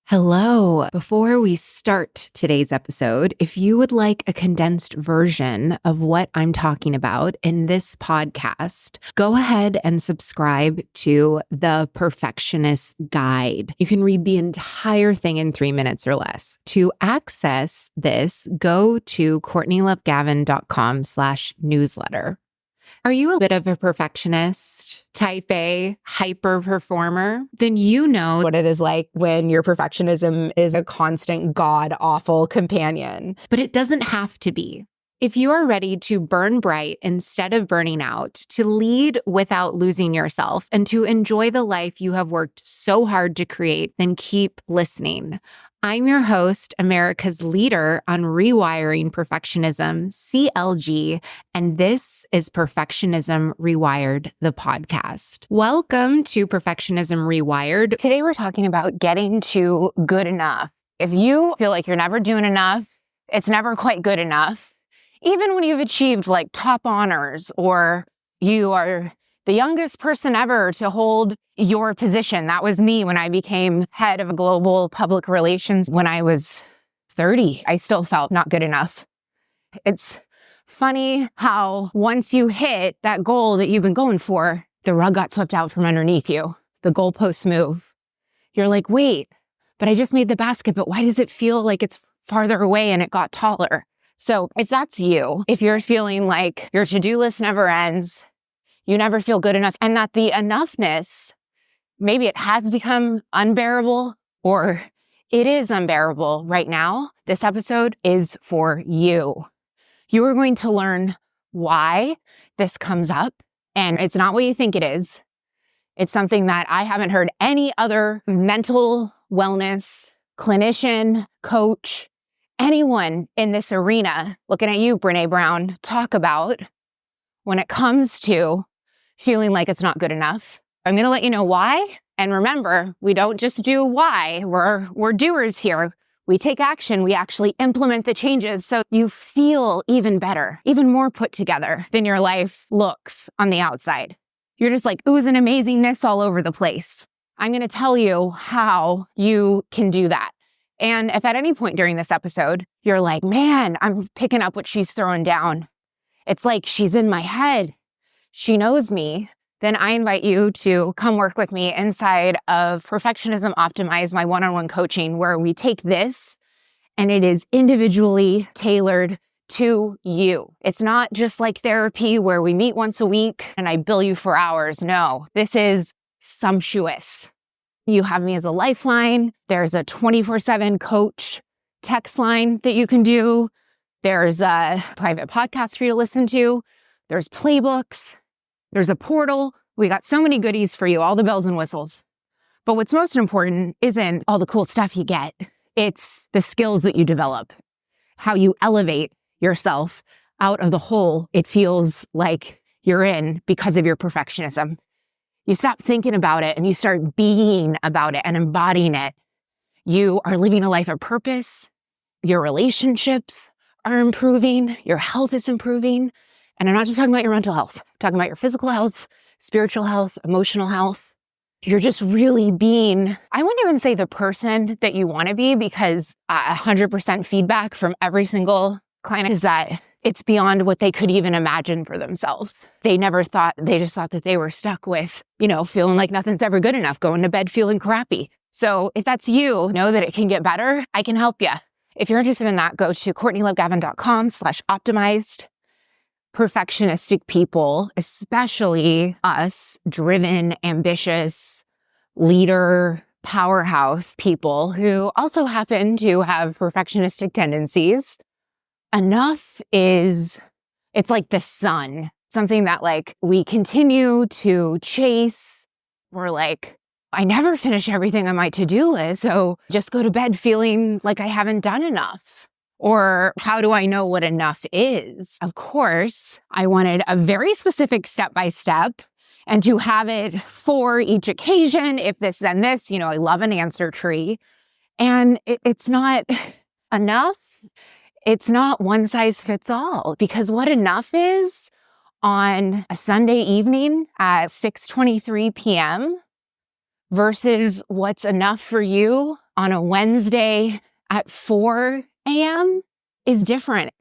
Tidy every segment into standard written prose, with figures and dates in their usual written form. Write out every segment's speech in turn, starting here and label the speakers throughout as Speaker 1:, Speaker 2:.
Speaker 1: Hello. Before we start today's episode, if you would like a condensed version of what I'm talking about in this podcast, go ahead and subscribe to the Perfectionist Guide. You can read the entire thing in 3 minutes or less. To access this, go to CourtneyLoveGavin.com/newsletter. Are you a bit of a perfectionist, type A, hyper performer? Then you know what it is like when your perfectionism is a constant god-awful companion. But it doesn't have to be. If you are ready to burn bright instead of burning out, to lead without losing yourself, and to enjoy the life you have worked so hard to create, then keep listening. I'm your host, America's leader on rewiring perfectionism, CLG, and this is Perfectionism Rewired, the podcast. Welcome to Perfectionism Rewired. Today we're talking about getting to good enough. If you feel like you're never doing enough, it's never quite good enough, even when you've achieved like top honors or you are the youngest person ever to hold your position. That was me when I became head of global public relations when I was 30. I still felt not good enough. It's funny how once you hit that goal that you've been going for, the rug got swept out from underneath you. The goalposts move. You're like, wait, but I just made the basket, but why does it feel like it's farther away and it got taller? So if that's you, if you're feeling like your to-do list never ends, you never feel good enough, and that the enoughness, maybe it has become unbearable or it is unbearable right now, this episode is for you. You are going to learn why this comes up, and it's not what you think it is. It's something that I haven't heard any other mental wellness clinician, coach, anyone in this arena, looking at you, Brené Brown, talk about when it comes to feeling like it's not good enough. I'm going to let you know why. And remember, we don't just do why. We're doers here. We take action. We actually implement the changes so you feel even better, even more put together than your life looks on the outside. You're just like oozing amazingness all over the place. I'm going to tell you how you can do that. And if at any point during this episode, you're like, man, I'm picking up what she's throwing down. It's like she's in my head. She knows me, then I invite you to come work with me inside of Perfectionism Optimized, my one-on-one coaching, where we take this and it is individually tailored to you. It's not just like therapy where we meet once a week and I bill you for hours. No, this is sumptuous. You have me as a lifeline. There's a 24/7 coach text line that you can do. There's a private podcast for you to listen to. There's playbooks. There's a portal. We got so many goodies for you, all the bells and whistles. But what's most important isn't all the cool stuff you get. It's the skills that you develop, how you elevate yourself out of the hole it feels like you're in because of your perfectionism. You stop thinking about it and you start being about it and embodying it. You are living a life of purpose. Your relationships are improving. Your health is improving. And I'm not just talking about your mental health. I'm talking about your physical health, spiritual health, emotional health. You're just really being, I wouldn't even say the person that you want to be, because 100% feedback from every single client is that it's beyond what they could even imagine for themselves. They just thought that they were stuck with, feeling like nothing's ever good enough, going to bed feeling crappy. So if that's you, know that it can get better. I can help you. If you're interested in that, go to CourtneyLoveGavin.com/optimized. Perfectionistic people, especially us, driven, ambitious, leader, powerhouse people who also happen to have perfectionistic tendencies. Enough it's like the sun, something that we continue to chase. We're like, I never finish everything on my to-do list, so just go to bed feeling like I haven't done enough. Or how do I know what enough is? Of course, I wanted a very specific step-by-step and to have it for each occasion, if this, then this. I love an answer tree. And it's not enough. It's not one size fits all, because what enough is on a Sunday evening at 6:23 p.m. versus what's enough for you on a Wednesday at 4 a.m. is different.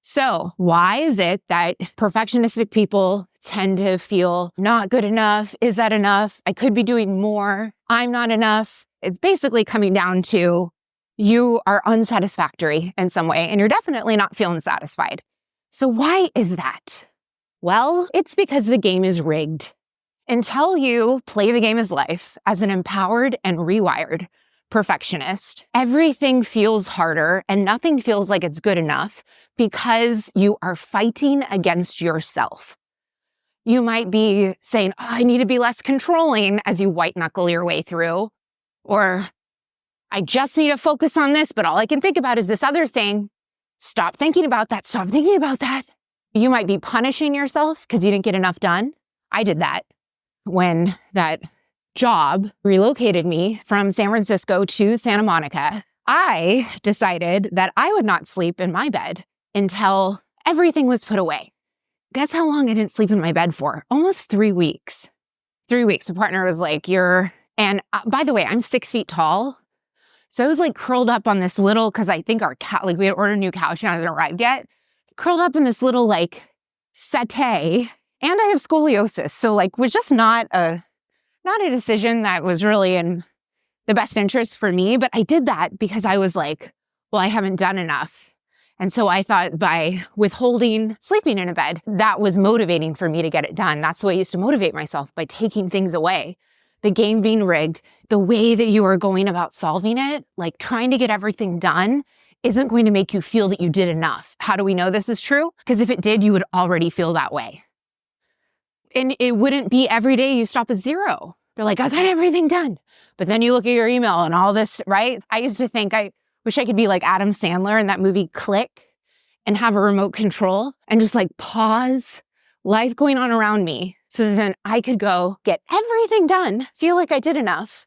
Speaker 1: So why is it that perfectionistic people tend to feel not good enough? Is that enough? I could be doing more. I'm not enough. It's basically coming down to you are unsatisfactory in some way, and you're definitely not feeling satisfied. So why is that? Well, it's because the game is rigged. Until you play the game as life as an empowered and rewired perfectionist, everything feels harder and nothing feels like it's good enough because you are fighting against yourself. You might be saying, oh, I need to be less controlling as you white knuckle your way through, or I just need to focus on this, but all I can think about is this other thing. Stop thinking about that. Stop thinking about that. You might be punishing yourself because you didn't get enough done. I did that when that job relocated me from San Francisco to Santa Monica. I decided that I would not sleep in my bed until everything was put away. Guess how long I didn't sleep in my bed for? Almost 3 weeks. 3 weeks. My partner was like, and by the way, I'm 6 feet tall. So I was like curled up on this little, because I think our cat, like we had ordered a new couch and it hadn't arrived yet, curled up in this little like settee, and I have scoliosis. So like was just not a decision that was really in the best interest for me. But I did that because I was like, well, I haven't done enough. And so I thought by withholding sleeping in a bed, that was motivating for me to get it done. That's the way I used to motivate myself, by taking things away. The game being rigged, the way that you are going about solving it, like trying to get everything done, isn't going to make you feel that you did enough. How do we know this is true? Because if it did, you would already feel that way. And it wouldn't be every day you stop at 0. You're like, I got everything done. But then you look at your email and all this, right? I used to think, I wish I could be like Adam Sandler in that movie Click and have a remote control and just like pause life going on around me so that then I could go get everything done, feel like I did enough,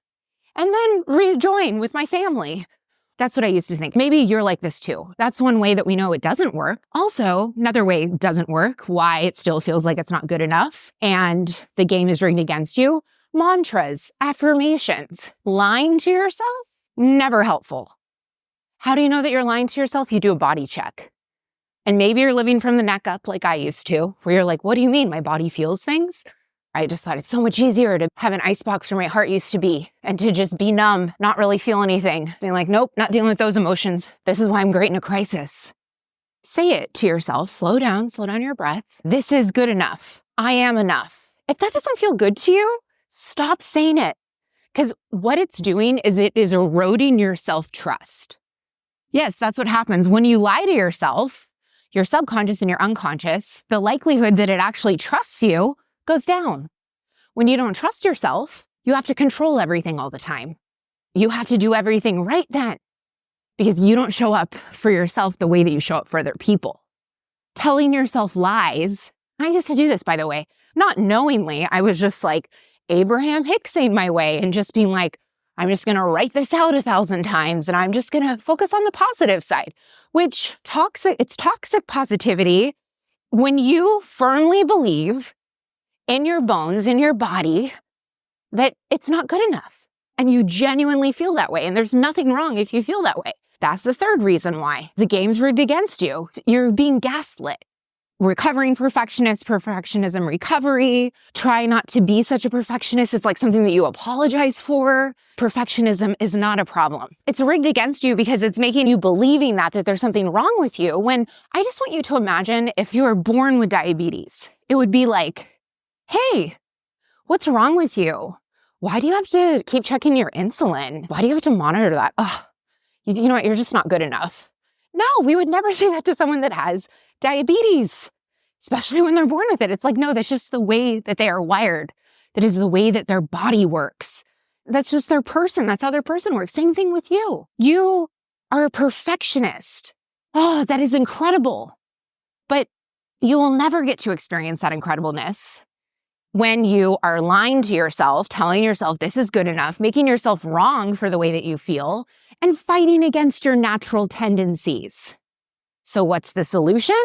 Speaker 1: and then rejoin with my family. That's what I used to think. Maybe you're like this too. That's one way that we know it doesn't work. Also, another way it doesn't work, why it still feels like it's not good enough and the game is rigged against you. Mantras, affirmations, lying to yourself, never helpful. How do you know that you're lying to yourself? You do a body check. And maybe you're living from the neck up like I used to, where you're like, what do you mean my body feels things? I just thought it's so much easier to have an icebox where my heart used to be and to just be numb, not really feel anything. Being like, nope, not dealing with those emotions. This is why I'm great in a crisis. Say it to yourself. Slow down your breath. This is good enough. I am enough. If that doesn't feel good to you, stop saying it. Because what it's doing is it is eroding your self-trust. Yes, that's what happens when you lie to yourself, your subconscious and your unconscious. The likelihood that it actually trusts you goes down. When you don't trust yourself, you have to control everything all the time. You have to do everything right then because you don't show up for yourself the way that you show up for other people. Telling yourself lies. I used to do this, by the way, not knowingly. I was just like Abraham Hicksing my way and just being like, I'm just going to write this out 1,000 times and I'm just going to focus on the positive side, which it's toxic positivity when you firmly believe in your bones, in your body, that it's not good enough. And you genuinely feel that way. And there's nothing wrong if you feel that way. That's the third reason why the game's rigged against you. You're being gaslit. Recovering perfectionist, perfectionism recovery. Try not to be such a perfectionist. It's like something that you apologize for. Perfectionism is not a problem. It's rigged against you because it's making you believing that there's something wrong with you. When I just want you to imagine if you were born with diabetes, it would be like, hey, what's wrong with you? Why do you have to keep checking your insulin? Why do you have to monitor that? Oh, you know what? You're just not good enough. No, we would never say that to someone that has diabetes, especially when they're born with it. It's like, no, that's just the way that they are wired. That is the way that their body works. That's just their person. That's how their person works. Same thing with you. You are a perfectionist. Oh, that is incredible. But you will never get to experience that incredibleness when you are lying to yourself, telling yourself this is good enough, making yourself wrong for the way that you feel, and fighting against your natural tendencies. So what's the solution?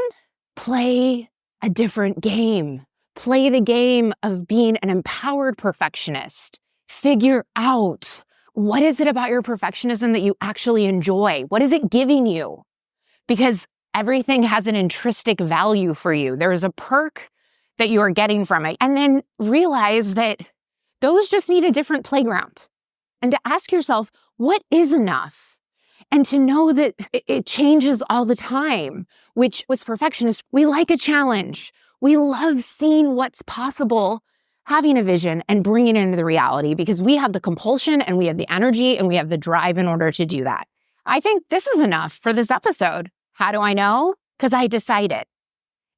Speaker 1: Play a different game. Play the game of being an empowered perfectionist. Figure out What is it about your perfectionism that you actually enjoy? What is it giving you? Because everything has an intrinsic value for you. There is a perk that you are getting from it. And then realize that those just need a different playground. And to ask yourself, what is enough? And to know that it changes all the time, which with perfectionists, we like a challenge. We love seeing what's possible, having a vision and bringing it into the reality because we have the compulsion and we have the energy and we have the drive in order to do that. I think this is enough for this episode. How do I know? Because I decided.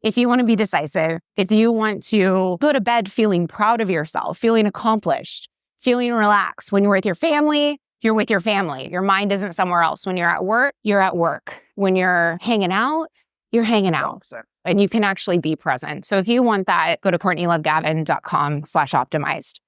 Speaker 1: If you want to be decisive, if you want to go to bed feeling proud of yourself, feeling accomplished, feeling relaxed, when you're with your family, you're with your family. Your mind isn't somewhere else. When you're at work, you're at work. When you're hanging out, you're hanging out. And you can actually be present. So if you want that, go to CourtneyLoveGavin.com/optimized.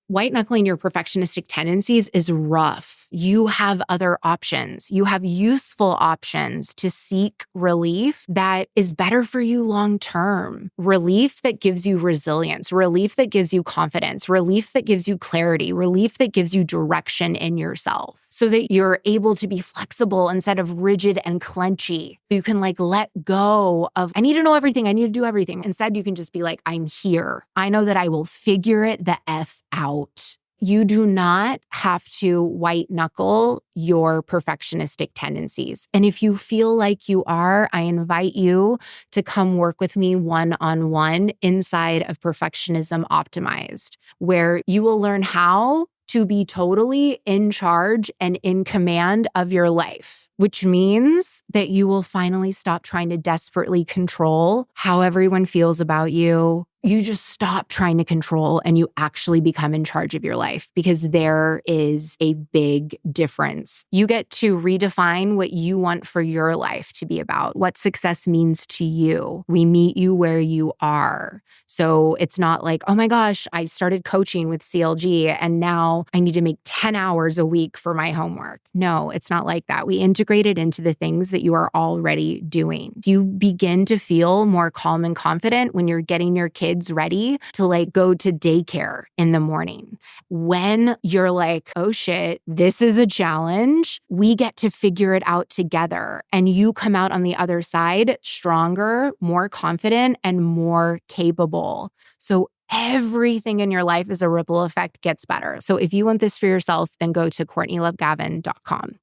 Speaker 1: White knuckling your perfectionistic tendencies is rough. You have other options. You have useful options to seek relief that is better for you long term. Relief that gives you resilience, relief that gives you confidence, relief that gives you clarity, relief that gives you direction in yourself so that you're able to be flexible instead of rigid and clenchy. You can let go of, I need to know everything. I need to do everything. Instead, you can just be like, I'm here. I know that I will figure it the F out. You do not have to white knuckle your perfectionistic tendencies. And if you feel like you are, I invite you to come work with me one-on-one inside of Perfectionism Optimized, where you will learn how to be totally in charge and in command of your life, which means that you will finally stop trying to desperately control how everyone feels about you. You just stop trying to control and you actually become in charge of your life because there is a big difference. You get to redefine what you want for your life to be about, what success means to you. We meet you where you are. So it's not like, oh my gosh, I started coaching with CLG and now I need to make 10 hours a week for my homework. No, it's not like that. We integrate it into the things that you are already doing. You begin to feel more calm and confident when you're getting your kids ready to go to daycare in the morning. When you're like, oh shit, this is a challenge, we get to figure it out together. And you come out on the other side stronger, more confident, and more capable. So everything in your life as a ripple effect gets better. So if you want this for yourself, then go to CourtneyLoveGavin.com.